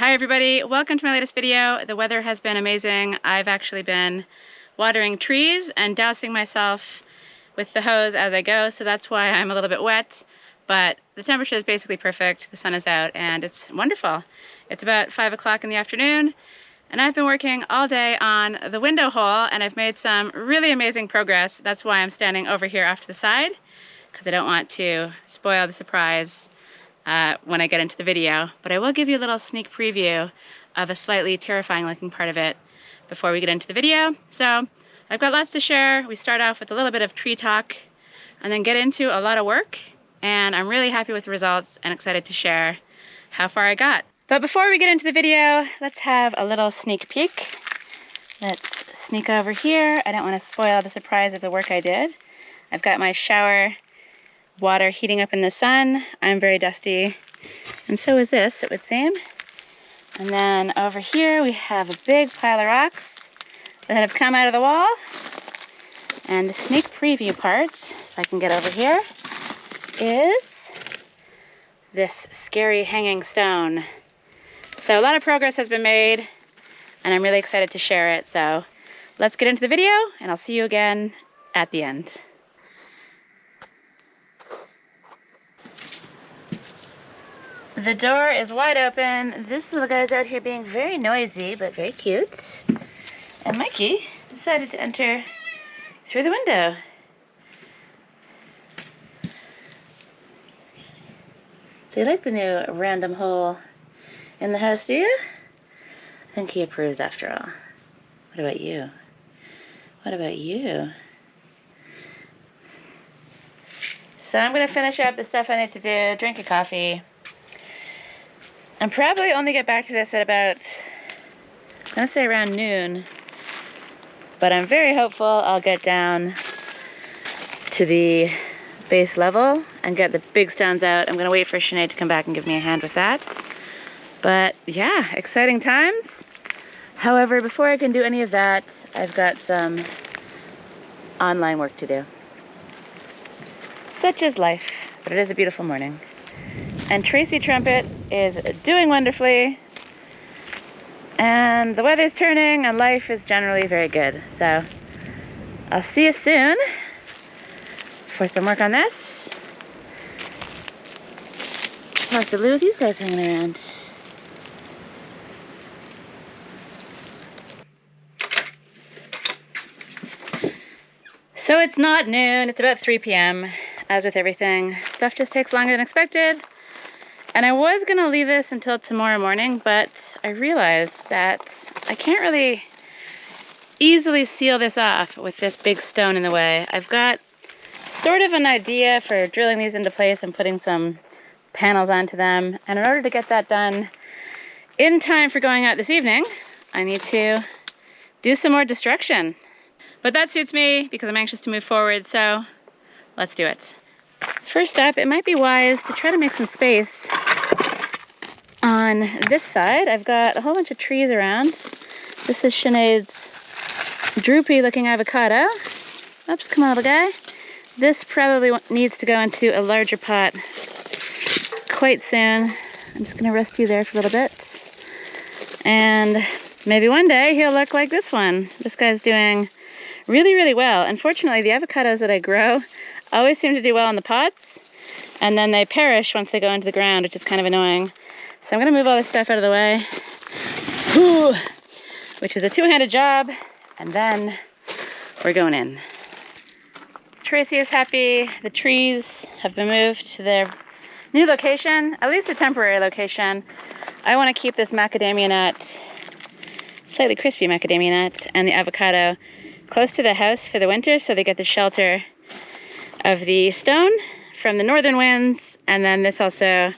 Hi everybody, welcome to my latest video. The weather has been amazing. I've actually been watering trees and dousing myself with the hose as I go, so that's why I'm a little bit wet, but the temperature is basically perfect. The sun is out and it's wonderful. It's about 5 o'clock in the afternoon and I've been working all day on the window hole and I've made some really amazing progress. That's why I'm standing over here off to the side, because I don't want to spoil the surprise when I get into the video, but I will give you a little sneak preview of a slightly terrifying looking part of it before we get into the video. So I've got lots to share. We start off with a little bit of tree talk and then get into a lot of work, and I'm really happy with the results and excited to share how far I got. But before we get into the video, let's have a little sneak peek. Let's sneak over here. I don't want to spoil the surprise of the work I did. I've got my shower water heating up in the sun. I'm very dusty, and so is this, it would seem. And then over here we have a big pile of rocks that have come out of the wall. And the sneak preview part, if I can get over here, is this scary hanging stone. So a lot of progress has been made, and I'm really excited to share it. So let's get into the video, and I'll see you again at the end. The door is wide open. This little guy's out here being very noisy, but very cute. And Mikey decided to enter through the window. So you like the new random hole in the house, do you? I think he approves after all. What about you? What about you? So I'm going to finish up the stuff I need to do, drink a coffee, and probably only get back to this at about, I'm going to say around noon. But I'm very hopeful I'll get down to the base level and get the big stones out. I'm going to wait for Sinead to come back and give me a hand with that. But yeah, exciting times. However, before I can do any of that, I've got some online work to do. Such is life, but it is a beautiful morning. And Tracy Trumpet is doing wonderfully. And the weather's turning and life is generally very good. So I'll see you soon for some work on this. Possibly with these guys hanging around. So it's not noon, it's about 3 p.m. As with everything, stuff just takes longer than expected. And I was gonna leave this until tomorrow morning, but I realized that I can't really easily seal this off with this big stone in the way. I've got sort of an idea for drilling these into place and putting some panels onto them. And in order to get that done in time for going out this evening, I need to do some more destruction. But that suits me because I'm anxious to move forward, so let's do it. First up, it might be wise to try to make some space on this side. I've got a whole bunch of trees around. This is Sinead's droopy looking avocado. Oops, come on, little guy. This probably needs to go into a larger pot quite soon. I'm just gonna rest you there for a little bit. And maybe one day he'll look like this one. This guy's doing really, really well. Unfortunately, the avocados that I grow always seem to do well in the pots, and then they perish once they go into the ground, which is kind of annoying. So I'm gonna move all this stuff out of the way, which is a two-handed job, and then we're going in. Tracy is happy. The trees have been moved to their new location, at least a temporary location. I want to keep this macadamia nut, slightly crispy macadamia nut, and the avocado close to the house for the winter, so they get the shelter of the stone from the northern winds, and then this also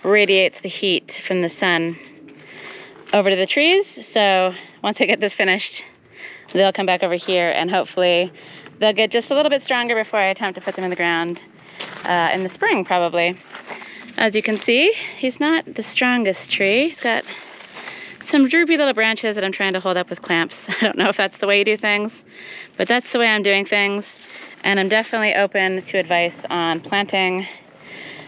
radiates the heat from the sun over to the trees. So once I get this finished, they'll come back over here and hopefully they'll get just a little bit stronger before I attempt to put them in the ground in the spring probably. As you can see, he's not the strongest tree. He's got some droopy little branches that I'm trying to hold up with clamps. I don't know if that's the way you do things, but that's the way I'm doing things. And I'm definitely open to advice on planting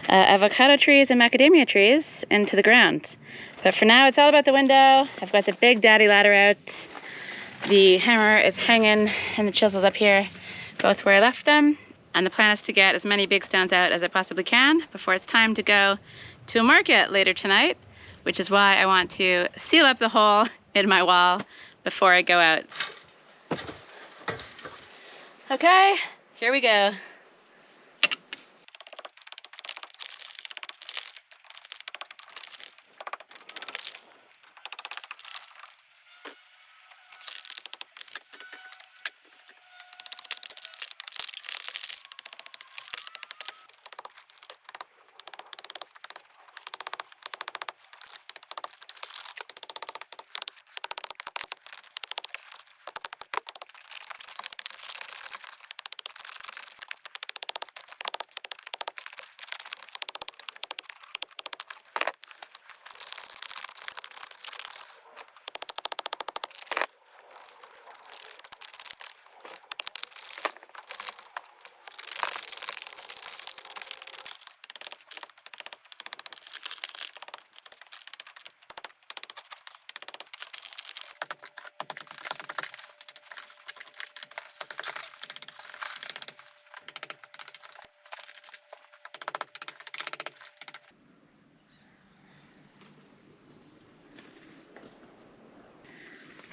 avocado trees and macadamia trees into the ground. But for now, it's all about the window. I've got the big daddy ladder out. The hammer is hanging and the chisels up here, both where I left them. And the plan is to get as many big stones out as I possibly can before it's time to go to a market later tonight, which is why I want to seal up the hole in my wall before I go out. Okay, here we go.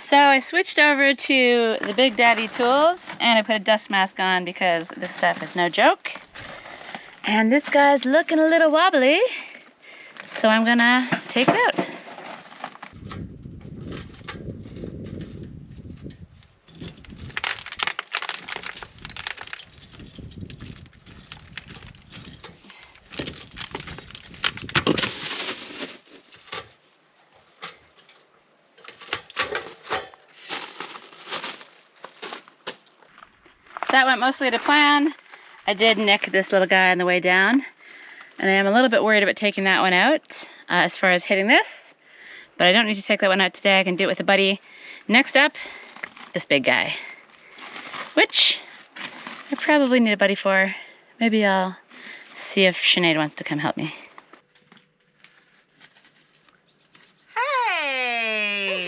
So I switched over to the Big Daddy tools and I put a dust mask on because this stuff is no joke. And this guy's looking a little wobbly, so I'm gonna take it out. That went mostly to plan. I did nick this little guy on the way down, and I am a little bit worried about taking that one out as far as hitting this, but I don't need to take that one out today. I can do it with a buddy. Next up, this big guy, which I probably need a buddy for. Maybe I'll see if Sinead wants to come help me.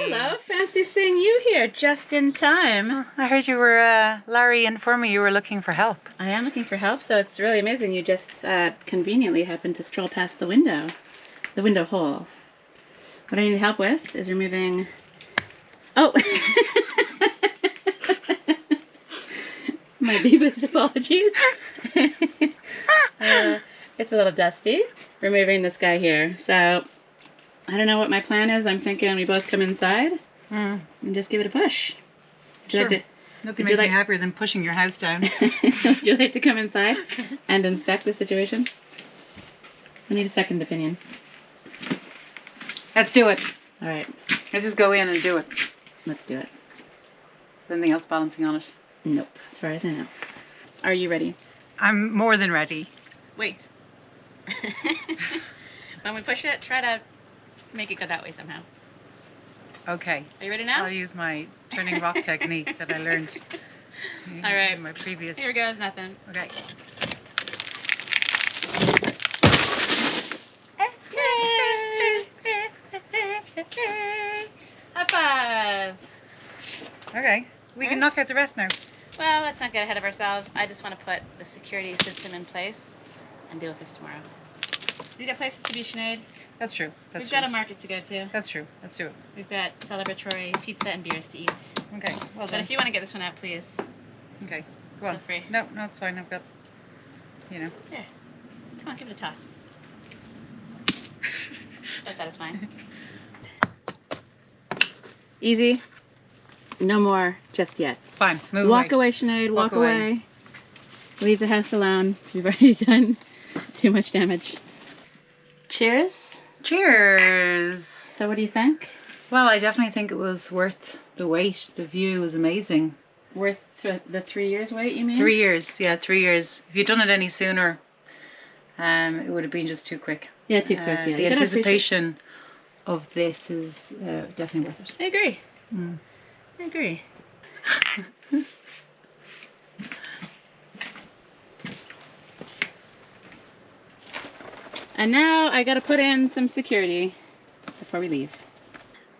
Hello, fancy seeing you here just in time. I heard you were, Larry informed me you were looking for help. I am looking for help, so it's really amazing you just conveniently happened to stroll past the window hole. What I need help with is removing... Oh! My deepest apologies. It's a little dusty. Removing this guy here, so... I don't know what my plan is. I'm thinking we both come inside and just give it a push. Would you like to, Nothing makes me happier than pushing your house down. would you like to come inside and inspect the situation? I need a second opinion. Let's do it. All right. Let's just go in and do it. Let's do it. Is anything else balancing on it? Nope, as far as I know. Are you ready? I'm more than ready. Wait. When we push it, try to make it go that way somehow. Okay. Are you ready now? I'll use my turning rock technique that I learned All right. in my previous... Here goes nothing. Okay. High five! Okay. We can knock out the rest now. Well, let's not get ahead of ourselves. I just want to put the security system in place and deal with this tomorrow. We've got places to be, Sinead. That's true. We've got a market to go to. That's true. Let's do it. We've got celebratory pizza and beers to eat. Okay. Well But done. if you want to get this one out, please. Okay. Go on. Feel free. No, it's fine. I've got, you know. Here. Come on, give it a toss. So satisfying. Easy. No more just yet. Fine. Move Walk away. away, Sinead. Walk Walk away. Leave the house alone. We've already done too much damage. Cheers. Cheers. So what do you think? Well, I definitely think it was worth the wait. The view was amazing. Worth the 3 years wait, you mean? 3 years. Yeah, 3 years. If you'd done it any sooner, it would have been just too quick. Yeah, too quick. Yeah. The You gotta anticipation of this is definitely worth it. I agree. Mm. I agree. And now I gotta put in some security before before we leave.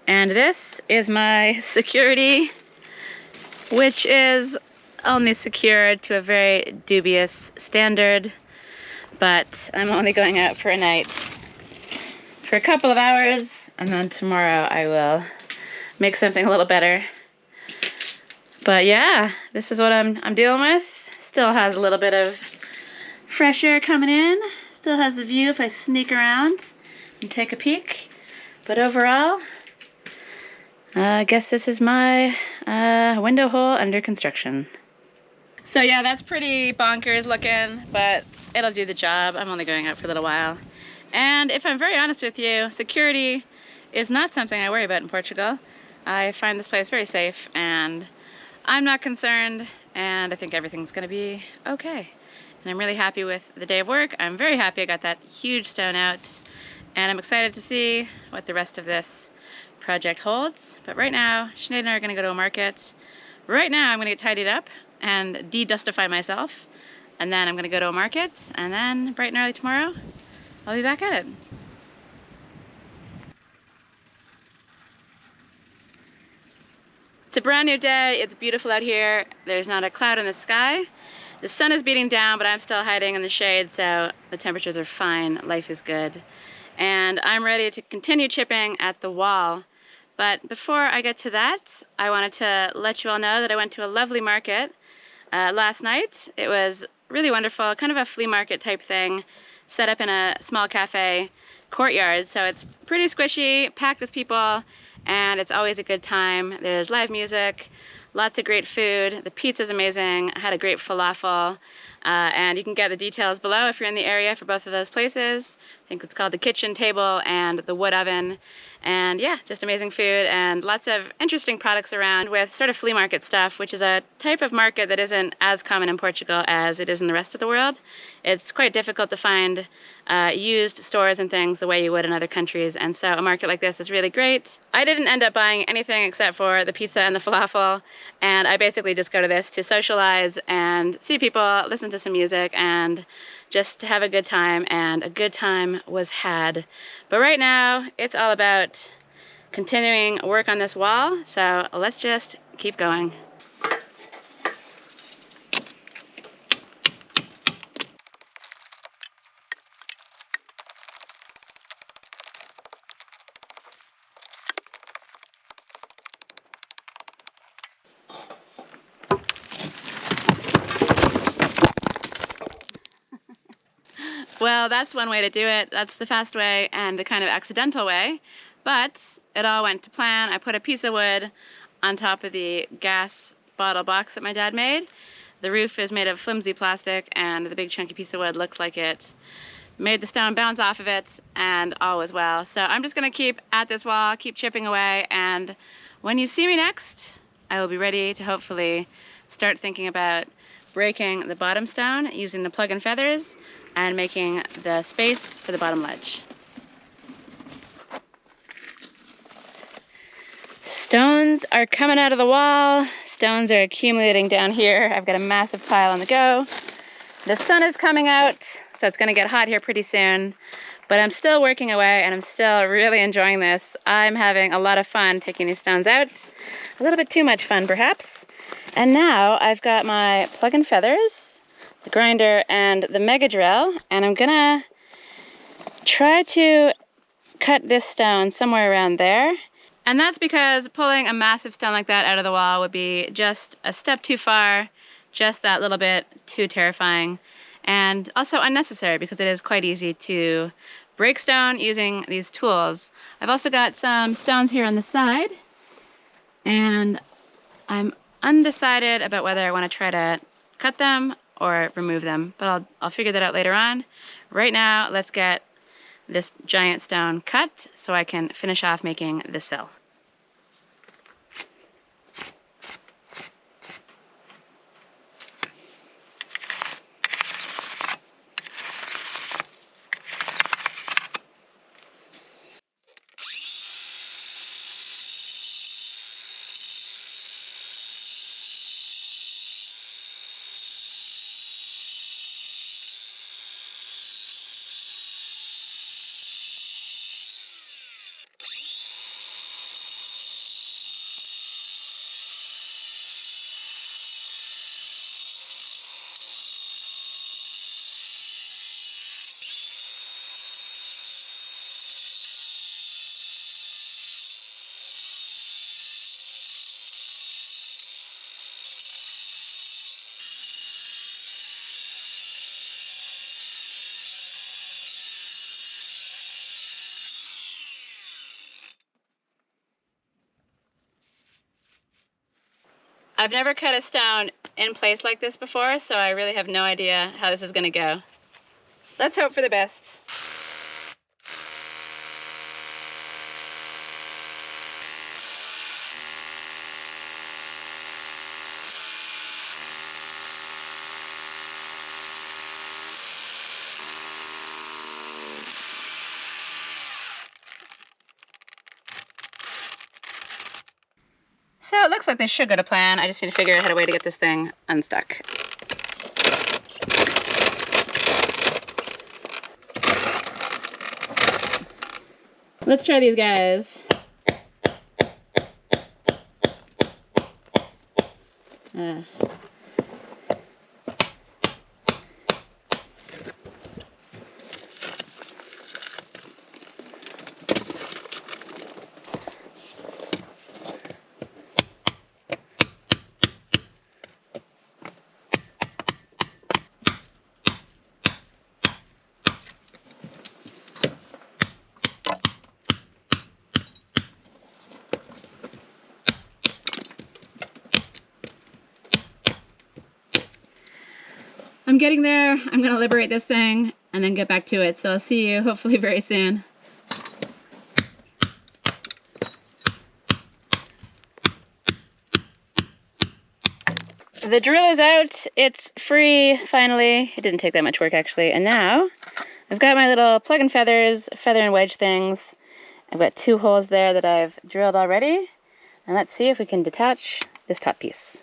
And this is my security, which is only secured to a very dubious standard, but I'm only going out for a night for a couple of hours, and then tomorrow I will make something a little better. But yeah, this is what I'm dealing with. Still has a little bit of fresh air coming in. Still has the view if I sneak around and take a peek. But overall, I guess this is my window hole under construction. So yeah, that's pretty bonkers looking, but it'll do the job. I'm only going out for a little while. And if I'm very honest with you, security is not something I worry about in Portugal. I find this place very safe, and I'm not concerned, and I think everything's gonna be okay. And I'm really happy with the day of work. I'm very happy I got that huge stone out, and I'm excited to see what the rest of this project holds. But right now, Sinead and I are gonna go to a market. Right now, I'm gonna get tidied up and de-dustify myself, and then I'm gonna go to a market, and then bright and early tomorrow, I'll be back at it. It's a brand new day. It's beautiful out here. There's not a cloud in the sky. The sun is beating down, but I'm still hiding in the shade, so the temperatures are fine. Life is good. And I'm ready to continue chipping at the wall. But before I get to that, I wanted to let you all know that I went to a lovely market last night. It was really wonderful, kind of a flea market type thing, set up in a small cafe courtyard. So it's pretty squishy, packed with people, and it's always a good time. There's live music, lots of great food. The pizza's amazing. I had a great falafel, and you can get the details below if you're in the area for both of those places. I think it's called the Kitchen Table and the Wood Oven. And yeah, just amazing food and lots of interesting products around with sort of flea market stuff, which is a type of market that isn't as common in Portugal as it is in the rest of the world. It's quite difficult to find used stores and things the way you would in other countries, and so a market like this is really great. I didn't end up buying anything except for the pizza and the falafel, and I basically just go to this to socialize and see people, listen to some music, and just to have a good time, and a good time was had. But right now, it's all about continuing work on this wall, so let's just keep going. Well, that's one way to do it. That's the fast way and the kind of accidental way, but it all went to plan. I put a piece of wood on top of the gas bottle box that my dad made. The roof is made of flimsy plastic, and the big chunky piece of wood looks like it made the stone bounce off of it, and all was well. So I'm just gonna keep at this wall, keep chipping away, and when you see me next, I will be ready to hopefully start thinking about breaking the bottom stone using the plug and feathers and making the space for the bottom ledge. Stones are coming out of the wall. Stones are accumulating down here. I've got a massive pile on the go. The sun is coming out, so it's gonna get hot here pretty soon. But I'm still working away, and I'm still really enjoying this. I'm having a lot of fun taking these stones out. A little bit too much fun, perhaps. And now I've got my plug and feathers, the grinder, and the mega drill, and I'm gonna try to cut this stone somewhere around there. And that's because pulling a massive stone like that out of the wall would be just a step too far, just that little bit too terrifying, and also unnecessary because it is quite easy to break stone using these tools. I've also got some stones here on the side, and I'm undecided about whether I want to try to cut them or remove them, but I'll figure that out later on. Right now, let's get this giant stone cut so I can finish off making the sill. I've never cut a stone in place like this before, so I really have no idea how this is gonna go. Let's hope for the best. So it looks like this should go to plan. I just need to figure out a way to get this thing unstuck. Let's try these guys. I'm getting there. I'm gonna liberate this thing and then get back to it. So I'll see you hopefully very soon. The drill is out. It's free finally. It didn't take that much work actually. And now I've got my little plug and feathers, feather and wedge things. I've got 2 holes there that I've drilled already. And let's see if we can detach this top piece.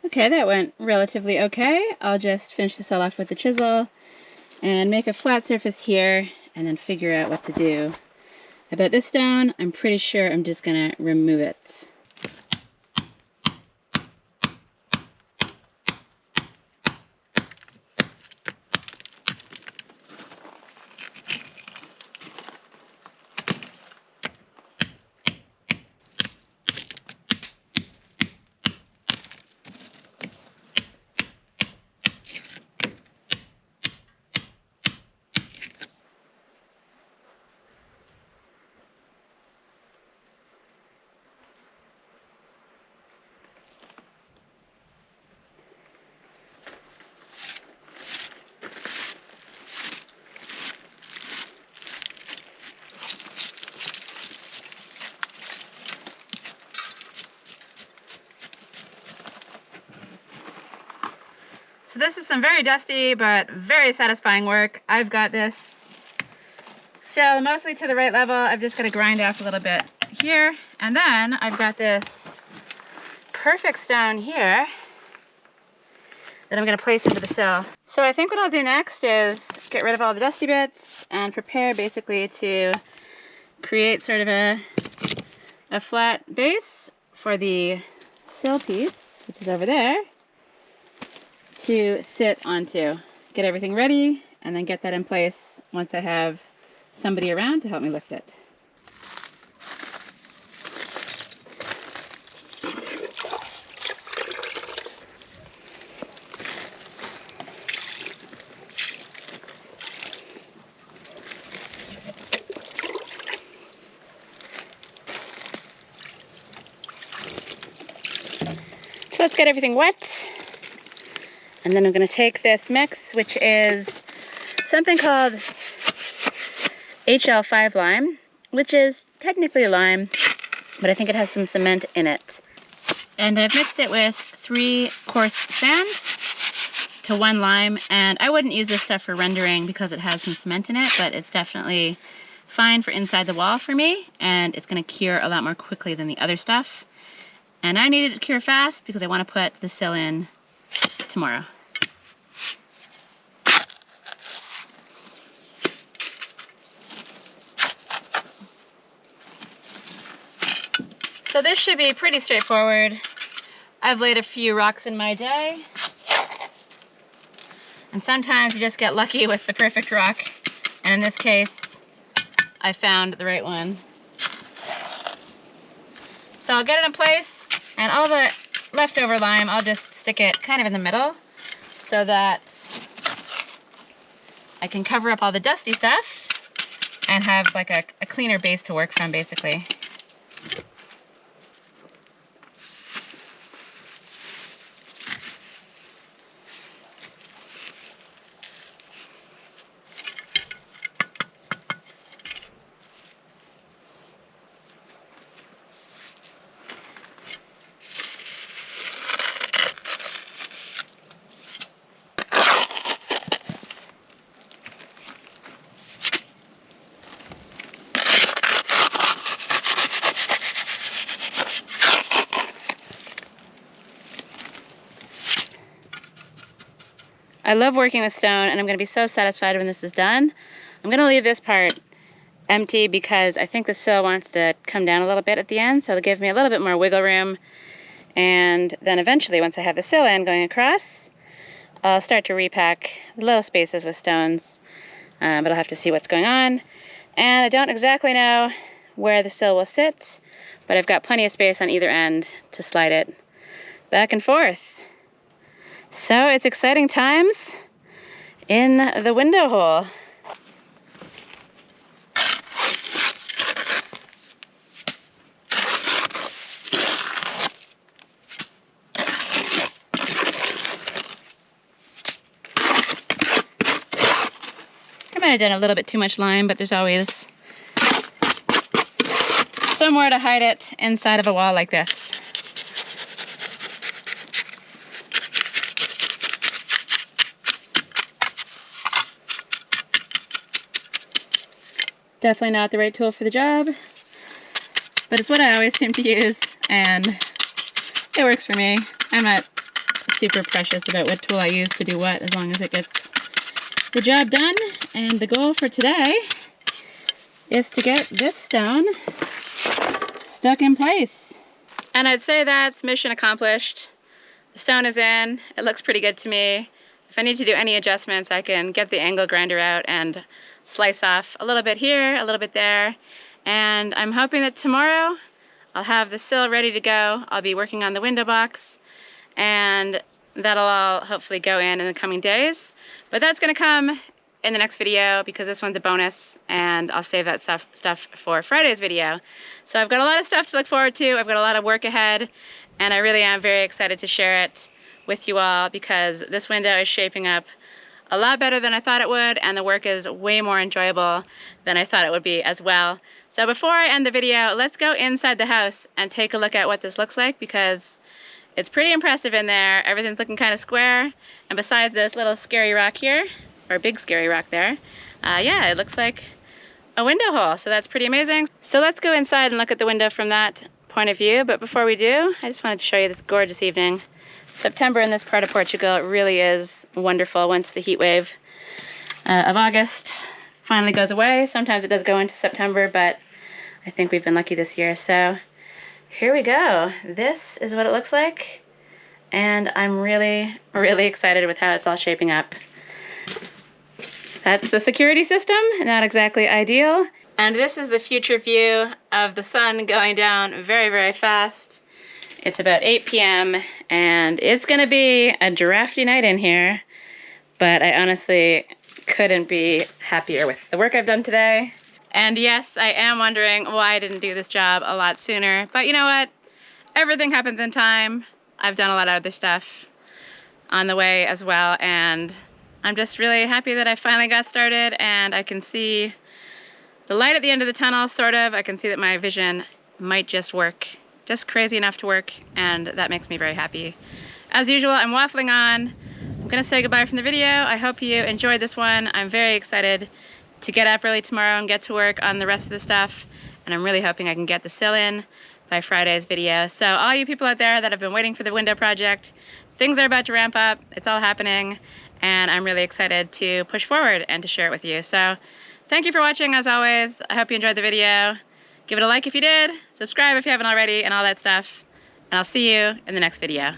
Okay, that went relatively okay. I'll just finish this all off with the chisel and make a flat surface here and then figure out what to do about this stone. I'm pretty sure I'm just gonna remove it. So this is some very dusty but very satisfying work. I've got this still mostly to the right level. I've just got to grind off a little bit here. And then I've got this perfect stone here that I'm going to place into the sill. So I think what I'll do next is get rid of all the dusty bits and prepare basically to create sort of a flat base for the sill piece, which is over there, to sit onto. Get everything ready and then get that in place once I have somebody around to help me lift it. So let's get everything wet. And then I'm going to take this mix, which is something called HL5 lime, which is technically lime, but I think it has some cement in it. And I've mixed it with 3 coarse sand to 1 lime, and I wouldn't use this stuff for rendering because it has some cement in it, but it's definitely fine for inside the wall for me, and it's going to cure a lot more quickly than the other stuff. And I needed it to cure fast because I want to put the sill in tomorrow. So this should be pretty straightforward. I've laid a few rocks in my day. And sometimes you just get lucky with the perfect rock. And in this case, I found the right one. So I'll get it in place, and all the leftover lime, I'll just stick it kind of in the middle so that I can cover up all the dusty stuff and have like a cleaner base to work from, basically. I love working with stone, and I'm going to be so satisfied when this is done. I'm going to leave this part empty because I think the sill wants to come down a little bit at the end, so it'll give me a little bit more wiggle room. And then eventually, once I have the sill in going across, I'll start to repack the little spaces with stones, but I'll have to see what's going on. And I don't exactly know where the sill will sit, but I've got plenty of space on either end to slide it back and forth. So it's exciting times in the window hole. I might have done a little bit too much lime, but there's always somewhere to hide it inside of a wall like this. Definitely not the right tool for the job, but it's what I always seem to use, and it works for me. I'm not super precious about what tool I use to do what, as long as it gets the job done. And the goal for today is to get this stone stuck in place. And I'd say that's mission accomplished. The stone is in. It looks pretty good to me. If I need to do any adjustments, I can get the angle grinder out and slice off a little bit here, a little bit there. And I'm hoping that tomorrow I'll have the sill ready to go. I'll be working on the window box, and that'll all hopefully go in the coming days. But that's gonna come in the next video because this one's a bonus, and I'll save that stuff for Friday's video. So I've got a lot of stuff to look forward to. I've got a lot of work ahead, and I really am very excited to share it with you all because this window is shaping up a lot better than I thought it would, and the work is way more enjoyable than I thought it would be as well. So before I end the video, let's go inside the house and take a look at what this looks like, because it's pretty impressive in there. Everything's looking kind of square, and besides this little scary rock here, or big scary rock there, yeah, it looks like a window hole, so that's pretty amazing. So let's go inside and look at the window from that point of view, but before we do, I just wanted to show you this gorgeous evening. September in this part of Portugal really is wonderful once the heat wave of August finally goes away. Sometimes it does go into September, but I think we've been lucky this year. So here we go. This is what it looks like, and I'm really, really excited with how it's all shaping up. That's the security system, not exactly ideal. And this is the future view of the sun going down very, very fast. It's about 8 p.m. and it's gonna be a drafty night in here, but I honestly couldn't be happier with the work I've done today. And yes, I am wondering why I didn't do this job a lot sooner, but you know what? Everything happens in time. I've done a lot of other stuff on the way as well, and I'm just really happy that I finally got started and I can see the light at the end of the tunnel, sort of. I can see that my vision might just work, just crazy enough to work, and that makes me very happy. As usual, I'm waffling on. I'm gonna say goodbye from the video. I hope you enjoyed this one. I'm very excited to get up early tomorrow and get to work on the rest of the stuff, and I'm really hoping I can get the sill in by Friday's video. So all you people out there that have been waiting for the window project, things are about to ramp up. It's all happening, and I'm really excited to push forward and to share it with you. So thank you for watching, as always. I hope you enjoyed the video. Give it a like if you did, subscribe if you haven't already, and all that stuff. And I'll see you in the next video.